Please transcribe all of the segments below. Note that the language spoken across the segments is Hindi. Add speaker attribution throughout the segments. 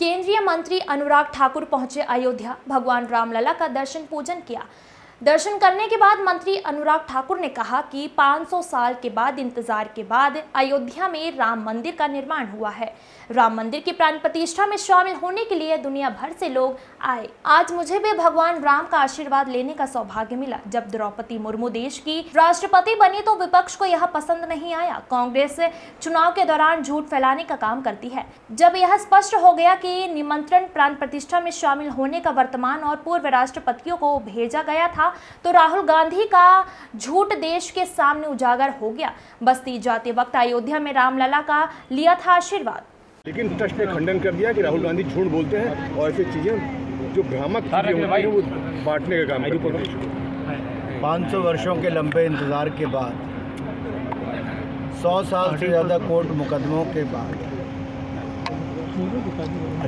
Speaker 1: केंद्रीय मंत्री अनुराग ठाकुर पहुंचे अयोध्या। भगवान रामलला का दर्शन पूजन किया। दर्शन करने के बाद मंत्री अनुराग ठाकुर ने कहा कि 500 साल के बाद इंतजार के बाद अयोध्या में राम मंदिर का निर्माण हुआ है। राम मंदिर की प्राण प्रतिष्ठा में शामिल होने के लिए दुनिया भर से लोग आए। आज मुझे भी भगवान राम का आशीर्वाद लेने का सौभाग्य मिला। जब द्रौपदी मुर्मू देश की राष्ट्रपति बनी तो विपक्ष को यह पसंद नहीं आया। कांग्रेस चुनाव के दौरान झूठ फैलाने का काम करती है। जब यह स्पष्ट हो गया कि निमंत्रण प्राण प्रतिष्ठा में शामिल होने का वर्तमान और पूर्व राष्ट्रपतियों को भेजा गया था तो राहुल गांधी का झूठ देश के सामने उजागर हो गया। बस्ती जाते वक्त अयोध्या में रामलला का लिया था आशीर्वाद।
Speaker 2: लेकिन ट्रस्ट ने खंडन कर दिया कि राहुल गांधी झूठ बोलते हैं और ऐसी चीजें जो भ्रामक चीजें होती हैं वो बांटने का काम करते हैं।
Speaker 3: 500 वर्षों के लंबे इंतजार के बाद 100 साल से ज़्यादा कोर्ट मुकदमों के बाद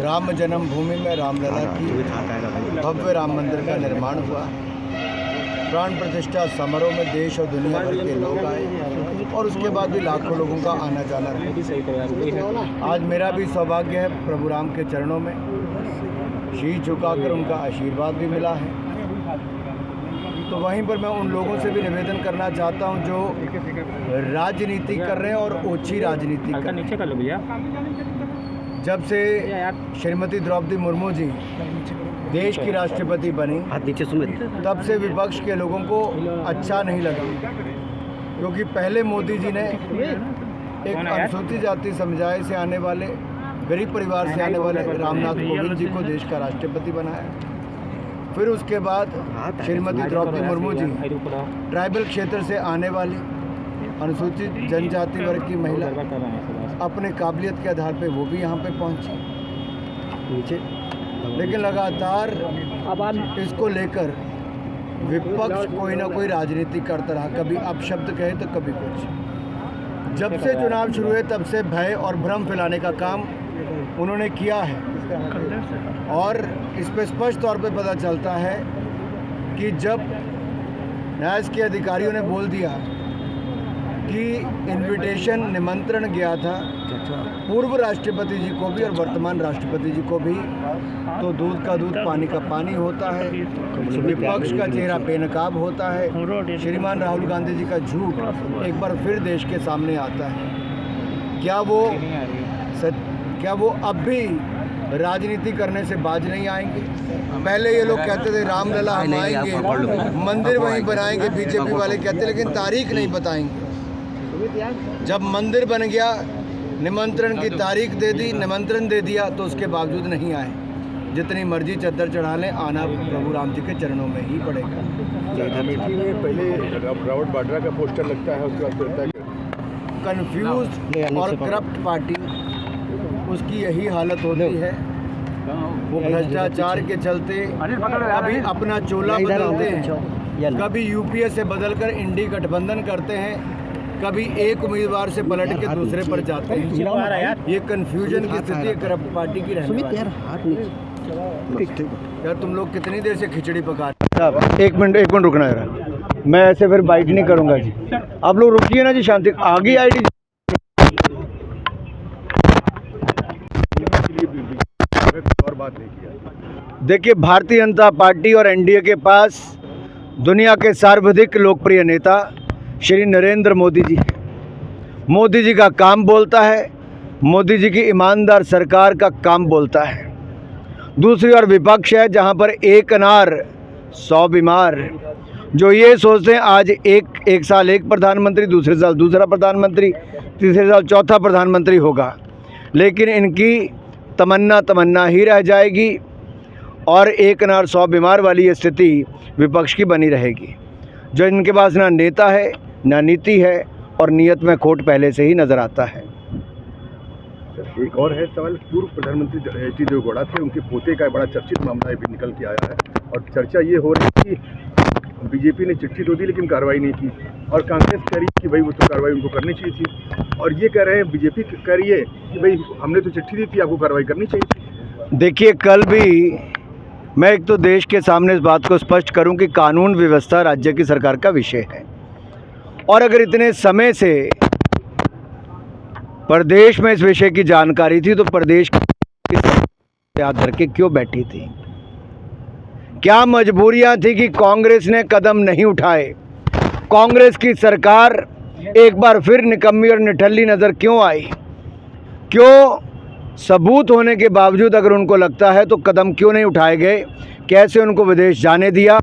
Speaker 3: राम जन्मभूमि में रामलला की भव्य राम मंदिर का निर्माण हुआ। प्राण प्रतिष्ठा समारोह में देश और दुनिया भर के लोग आए और उसके बाद भी लाखों लोगों का आना जाना रहा। आज मेरा भी सौभाग्य है प्रभु राम के चरणों में शीश झुकाकर उनका आशीर्वाद भी मिला है। तो वहीं पर मैं उन लोगों से भी निवेदन करना चाहता हूं जो राजनीति कर रहे हैं और ओछी राजनीति कर रहे हैं। जब से श्रीमती द्रौपदी मुर्मू जी देश की राष्ट्रपति बनी तब से विपक्ष के लोगों को अच्छा नहीं लगा, क्योंकि पहले मोदी जी ने एक अनुसूचित जाति समुदाय से आने वाले गरीब परिवार से आने वाले रामनाथ कोविंद जी को देश का राष्ट्रपति बनाया। फिर उसके बाद श्रीमती द्रौपदी मुर्मू जी ट्राइबल क्षेत्र से आने वाली अनुसूचित जनजाति वर्ग की महिला अपने काबिलियत के आधार पे वो भी यहाँ पे पहुँची नीचे। लेकिन लगातार इसको लेकर विपक्ष कोई ना कोई राजनीति करता रहा, कभी अपशब्द कहे तो कभी कुछ। जब से चुनाव शुरू हुए तब से भय और भ्रम फैलाने का काम उन्होंने किया है और इस पर स्पष्ट तौर पे पता चलता है कि जब न्याय के अधिकारियों ने बोल दिया कि इनविटेशन निमंत्रण गया था पूर्व राष्ट्रपति जी को भी और वर्तमान राष्ट्रपति जी को भी, तो दूध का दूध पानी का पानी होता है। विपक्ष का चेहरा बेनकाब होता है। श्रीमान राहुल गांधी जी का झूठ एक बार फिर देश के सामने आता है। क्या वो अब भी राजनीति करने से बाज नहीं आएंगे? पहले ये लोग कहते थे रामलला हम आएंगे, मंदिर वहीं बनाएंगे, बीजेपी वाले कहते, लेकिन तारीख नहीं बताएंगे। जब मंदिर बन गया, निमंत्रण की तारीख दे दी, निमंत्रण दे दिया, तो उसके बावजूद नहीं आए। जितनी मर्जी चद्दर चढ़ा लें, आना प्रभु राम जी के चरणों में ही पड़ेगा।
Speaker 2: पहले रॉबर्ट वाड्रा का पोस्टर लगता है, उसके बाद
Speaker 3: कंफ्यूज और करप्ट पार्टी, उसकी यही हालत होती है। वो भ्रष्टाचार के चलते कभी अपना चोला बदलते हैं, कभी यूपीए से बदलकर इंडी गठबंधन करते हैं, कभी एक उम्मीदवार से पलट के दूसरे पर जाते हैं। ये कंफ्यूजन की स्थिति करप्ट पार्टी की रहने वाली है। यार तुम लोग कितनी देर से खिचड़ी पका रहे हैं? एक मिनट रुकना जरा, मैं ऐसे फिर बाइट नहीं करूंगा जी। आप लोग रुकिए ना जी, शांति। आगे आईडी
Speaker 2: और बात नहीं किया।
Speaker 3: देखिए, भारतीय जनता पार्टी और एनडीए के पास दुनिया के सर्वाधिक लोकप्रिय नेता श्री नरेंद्र मोदी जी का काम बोलता है, मोदी जी की ईमानदार सरकार का काम बोलता है। दूसरी ओर विपक्ष है जहां पर एक अनार 100 बीमार, जो ये सोचते हैं आज एक साल एक प्रधानमंत्री, दूसरे साल दूसरा प्रधानमंत्री, तीसरे साल चौथा प्रधानमंत्री होगा, लेकिन इनकी तमन्ना ही रह जाएगी और एक अनार 100 बीमार वाली ये स्थिति विपक्ष की बनी रहेगी। जो इनके पास ना नेता है, ना नीति है और नीयत में खोट पहले से ही नजर आता है।
Speaker 2: एक और है सवाल, पूर्व प्रधानमंत्री एच.डी. देवेगौड़ा थे, उनके पोते का बड़ा चर्चित मामला भी निकल के आया है और चर्चा ये हो रही है कि बीजेपी ने चिट्ठी तो दी लेकिन कार्रवाई नहीं की और कांग्रेस कह रही कि भाई वो तो कार्रवाई उनको करनी चाहिए थी, और ये कह रहे हैं बीजेपी कह रही है कि भाई हमने तो चिट्ठी दी थी, आपको कार्रवाई करनी चाहिए थी।
Speaker 3: देखिए, कल भी मैं एक तो देश के सामने इस बात को स्पष्ट करूं कि कानून व्यवस्था राज्य की सरकार का विषय है और अगर इतने समय से प्रदेश में इस विषय की जानकारी थी तो प्रदेश याद करके क्यों बैठी थी? क्या मजबूरियां थी कि कांग्रेस ने कदम नहीं उठाए? कांग्रेस की सरकार एक बार फिर निकम्मी और निठल्ली नज़र क्यों आई? क्यों सबूत होने के बावजूद अगर उनको लगता है तो कदम क्यों नहीं उठाए गए? कैसे उनको विदेश जाने दिया?